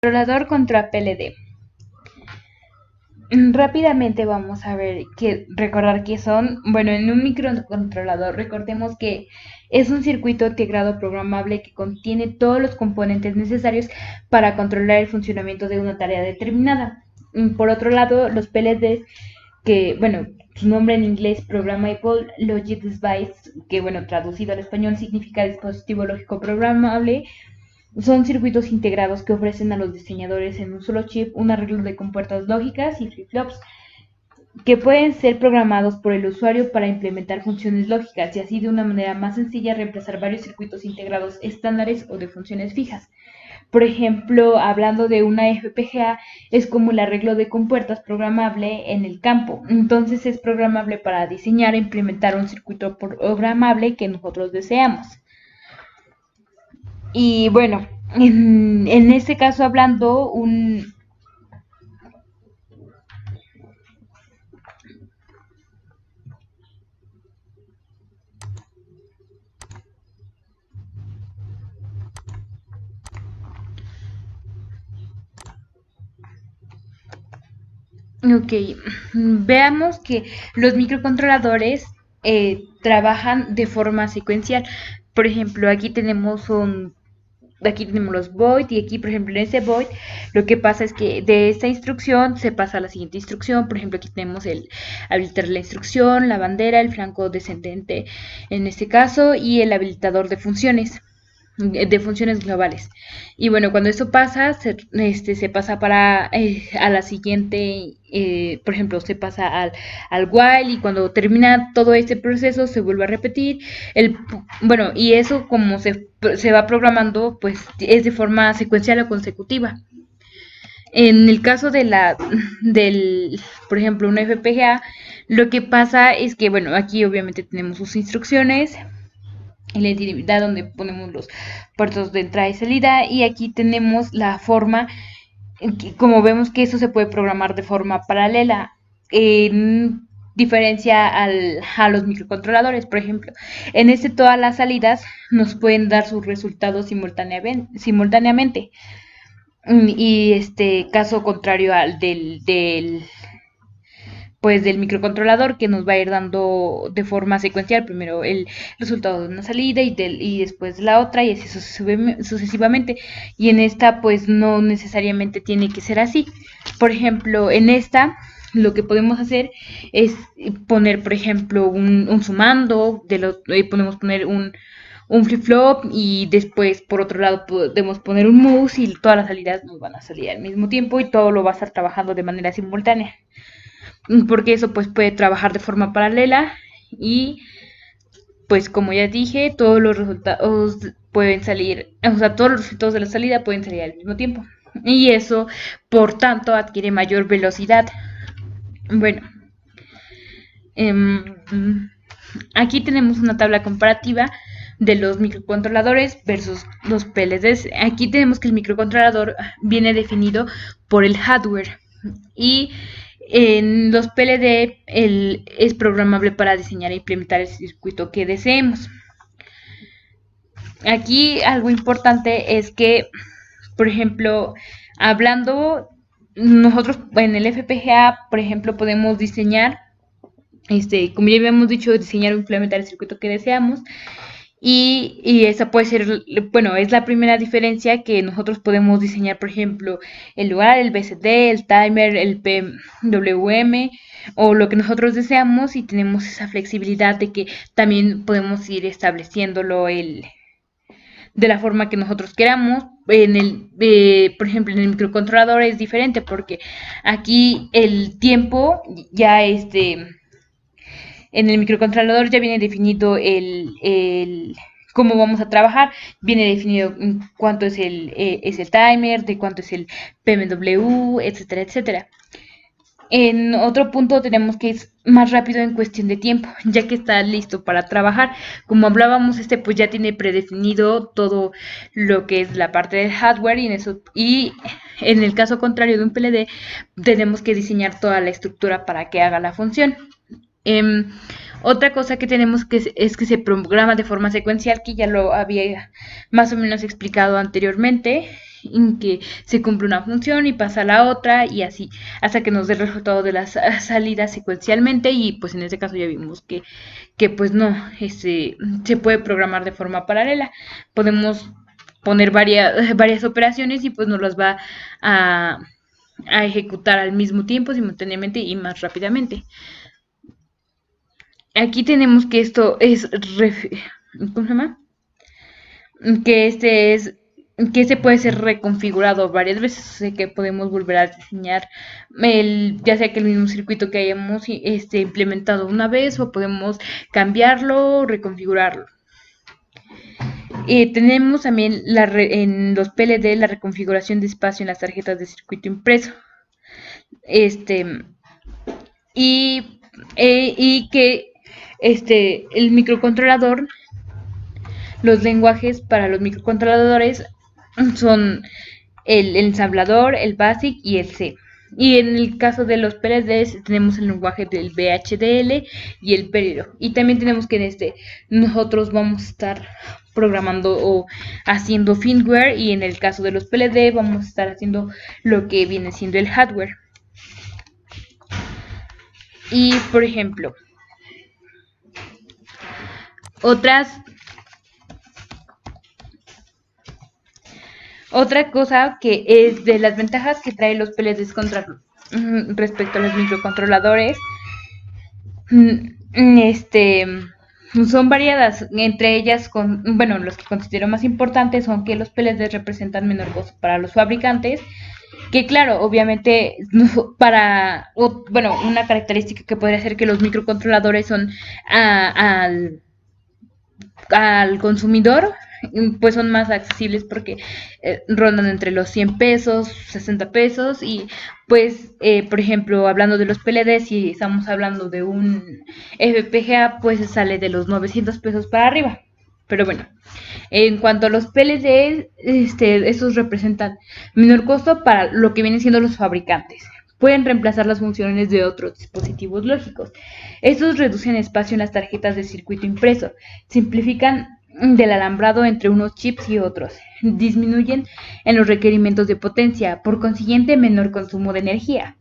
Controlador contra PLD. Rápidamente vamos a ver recordar qué son. Bueno, en un microcontrolador, recordemos que es un circuito integrado programable que contiene todos los componentes necesarios para controlar el funcionamiento de una tarea determinada. Por otro lado, los PLDs, que, bueno, su nombre en inglés, Programmable Logic Device, que, bueno, traducido al español significa dispositivo lógico programable, son circuitos integrados que ofrecen a los diseñadores en un solo chip un arreglo de compuertas lógicas y flip-flops que pueden ser programados por el usuario para implementar funciones lógicas y así de una manera más sencilla reemplazar varios circuitos integrados estándares o de funciones fijas. Por ejemplo, hablando de una FPGA, es como el arreglo de compuertas programable en el campo. Entonces es programable para diseñar e implementar un circuito programable que nosotros deseamos. Y bueno, en este caso hablando, ok, veamos que los microcontroladores trabajan de forma secuencial. Por ejemplo, aquí tenemos los void y aquí, por ejemplo, en este void, lo que pasa es que de esta instrucción se pasa a la siguiente instrucción. Por ejemplo, aquí tenemos el habilitar la instrucción, la bandera, el flanco descendente en este caso y el habilitador de funciones globales. Y bueno, cuando esto pasa, se pasa a la siguiente, por ejemplo, se pasa al while y cuando termina todo este proceso se vuelve a repetir. Bueno, y eso como se va programando, pues es de forma secuencial o consecutiva. En el caso por ejemplo, una FPGA, lo que pasa es que, bueno, aquí obviamente tenemos sus instrucciones, en la identidad donde ponemos los puertos de entrada y salida y aquí tenemos la forma, como vemos que eso se puede programar de forma paralela en diferencia a los microcontroladores, por ejemplo. En todas las salidas nos pueden dar sus resultados simultáneamente. Y caso contrario al del microcontrolador que nos va a ir dando de forma secuencial primero el resultado de una salida y después de la otra y así sucesivamente. Y en esta pues no necesariamente tiene que ser así. Por ejemplo, en esta lo que podemos hacer es poner, por ejemplo, un sumando, podemos poner un flip-flop y después por otro lado podemos poner un mouse y todas las salidas nos van a salir al mismo tiempo y todo lo va a estar trabajando de manera simultánea, porque eso pues puede trabajar de forma paralela y pues como ya dije, todos los resultados pueden salir, o sea, todos los resultados de la salida pueden salir al mismo tiempo y eso por tanto adquiere mayor velocidad. Bueno, aquí tenemos una tabla comparativa de los microcontroladores versus los PLDs. Aquí tenemos que el microcontrolador viene definido por el hardware y en los PLD es programable para diseñar e implementar el circuito que deseemos. Aquí algo importante es que, por ejemplo, hablando, nosotros en el FPGA, por ejemplo, podemos diseñar, como ya habíamos dicho, diseñar o implementar el circuito que deseamos. Y esa puede ser, bueno, es la primera diferencia que nosotros podemos diseñar, por ejemplo, el lugar, el BCD, el timer, el PWM o lo que nosotros deseamos y tenemos esa flexibilidad de que también podemos ir estableciéndolo de la forma que nosotros queramos. Por ejemplo, en el microcontrolador es diferente porque aquí el tiempo ya en el microcontrolador ya viene definido cómo vamos a trabajar, viene definido cuánto es el timer, de cuánto es el PMW, etcétera, etcétera. En otro punto tenemos que es más rápido en cuestión de tiempo, ya que está listo para trabajar. Como hablábamos, pues ya tiene predefinido todo lo que es la parte del hardware y en el caso contrario de un PLD tenemos que diseñar toda la estructura para que haga la función. Otra cosa que tenemos es que se programa de forma secuencial, que ya lo había más o menos explicado anteriormente. en que se cumple una función y pasa a la otra y así hasta que nos dé el resultado de la salida secuencialmente y pues en este caso ya vimos que pues no, se puede programar de forma paralela. Podemos poner varias operaciones y pues nos las va a, a ejecutar al mismo tiempo, simultáneamente y más rápidamente. Aquí tenemos que esto es, ¿cómo se llama? Que que este puede ser reconfigurado varias veces, o sea que podemos volver a diseñar ya sea que el mismo circuito que hayamos implementado una vez o podemos cambiarlo, reconfigurarlo. Tenemos también en los PLD la reconfiguración de espacio en las tarjetas de circuito impreso. Y, y que el microcontrolador, los lenguajes para los microcontroladores son el ensamblador, el BASIC y el C. Y en el caso de los PLDs tenemos el lenguaje del VHDL y el Verilog. Y también tenemos que nosotros vamos a estar programando o haciendo firmware y en el caso de los PLD vamos a estar haciendo lo que viene siendo el hardware. Y por ejemplo, otra cosa que es de las ventajas que trae los PLDs respecto a los microcontroladores, son variadas. Entre ellas, los que considero más importantes son que los PLDs representan menor costo para los fabricantes, que claro, obviamente, una característica que podría ser que los microcontroladores son al consumidor, pues son más accesibles porque rondan entre los 100 pesos, 60 pesos y pues, por ejemplo, hablando de los PLD, si estamos hablando de un FPGA, pues sale de los 900 pesos para arriba. Pero bueno, en cuanto a los PLD, estos representan menor costo para lo que vienen siendo los fabricantes. Pueden reemplazar las funciones de otros dispositivos lógicos. Estos reducen espacio en las tarjetas de circuito impreso, simplifican del alambrado entre unos chips y otros, disminuyen en los requerimientos de potencia, por consiguiente menor consumo de energía,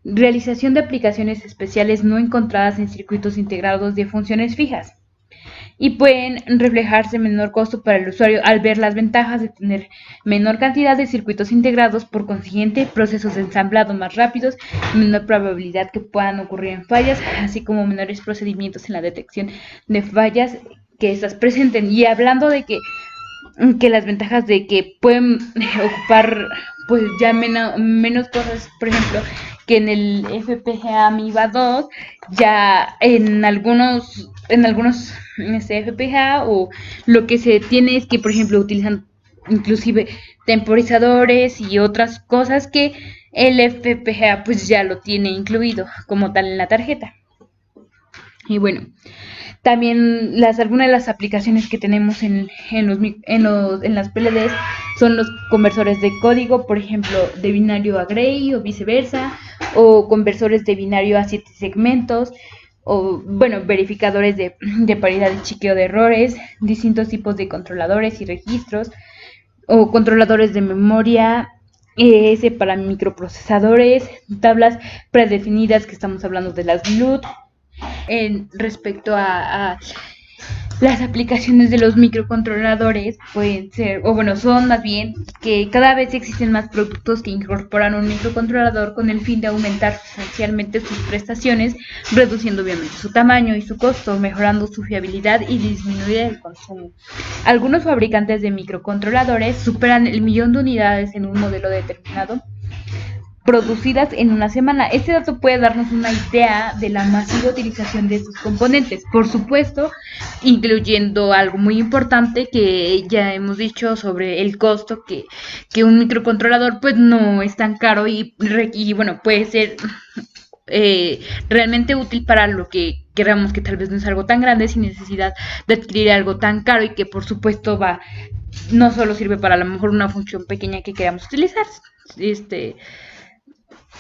realización de aplicaciones especiales no encontradas en circuitos integrados de funciones fijas, y pueden reflejarse menor costo para el usuario al ver las ventajas de tener menor cantidad de circuitos integrados, por consiguiente procesos de ensamblado más rápidos, menor probabilidad que puedan ocurrir en fallas, así como menores procedimientos en la detección de fallas que estas presenten. Y hablando de que las ventajas de que pueden ocupar pues ya menos cosas, por ejemplo, que en el FPGA MIBA 2, ya en algunos FPGA o lo que se tiene es que, por ejemplo, utilizan inclusive temporizadores y otras cosas que el FPGA pues ya lo tiene incluido como tal en la tarjeta. Y bueno, también algunas de las aplicaciones que tenemos en las PLDs son los conversores de código, por ejemplo, de binario a Gray o viceversa, o conversores de binario a 7 segmentos, o verificadores de paridad y chequeo de errores, distintos tipos de controladores y registros, o controladores de memoria, ES para microprocesadores, tablas predefinidas, que estamos hablando de las GLUT. Respecto a las aplicaciones de los microcontroladores, pueden ser, son más bien que cada vez existen más productos que incorporan un microcontrolador con el fin de aumentar sustancialmente sus prestaciones, reduciendo obviamente su tamaño y su costo, mejorando su fiabilidad y disminuir el consumo. Algunos fabricantes de microcontroladores superan el 1.000.000 de unidades en un modelo determinado, producidas en una semana. Este dato puede darnos una idea de la masiva utilización de estos componentes, por supuesto, incluyendo algo muy importante que ya hemos dicho sobre el costo, que un microcontrolador pues no es tan caro y puede ser realmente útil para lo que queramos, que tal vez no es algo tan grande sin necesidad de adquirir algo tan caro y que por supuesto no solo sirve para a lo mejor una función pequeña que queramos utilizar.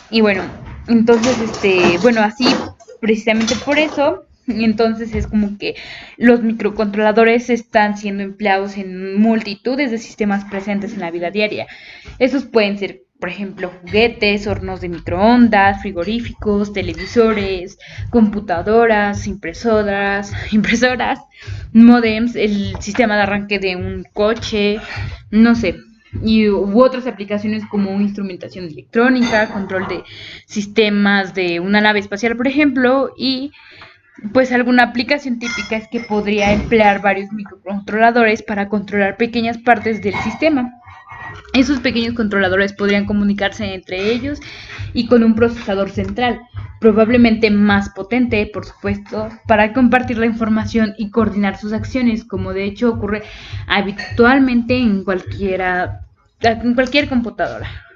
Y bueno, entonces, así precisamente por eso Entonces es como que los microcontroladores están siendo empleados en multitudes de sistemas presentes en la vida diaria. Esos pueden ser, por ejemplo, juguetes, hornos de microondas, frigoríficos, televisores, computadoras, impresoras, modems, el sistema de arranque de un coche, no sé, u otras aplicaciones como instrumentación electrónica, control de sistemas de una nave espacial, por ejemplo, y pues alguna aplicación típica es que podría emplear varios microcontroladores para controlar pequeñas partes del sistema. Esos pequeños controladores podrían comunicarse entre ellos y con un procesador central, probablemente más potente, por supuesto, para compartir la información y coordinar sus acciones, como de hecho ocurre habitualmente en cualquier computadora.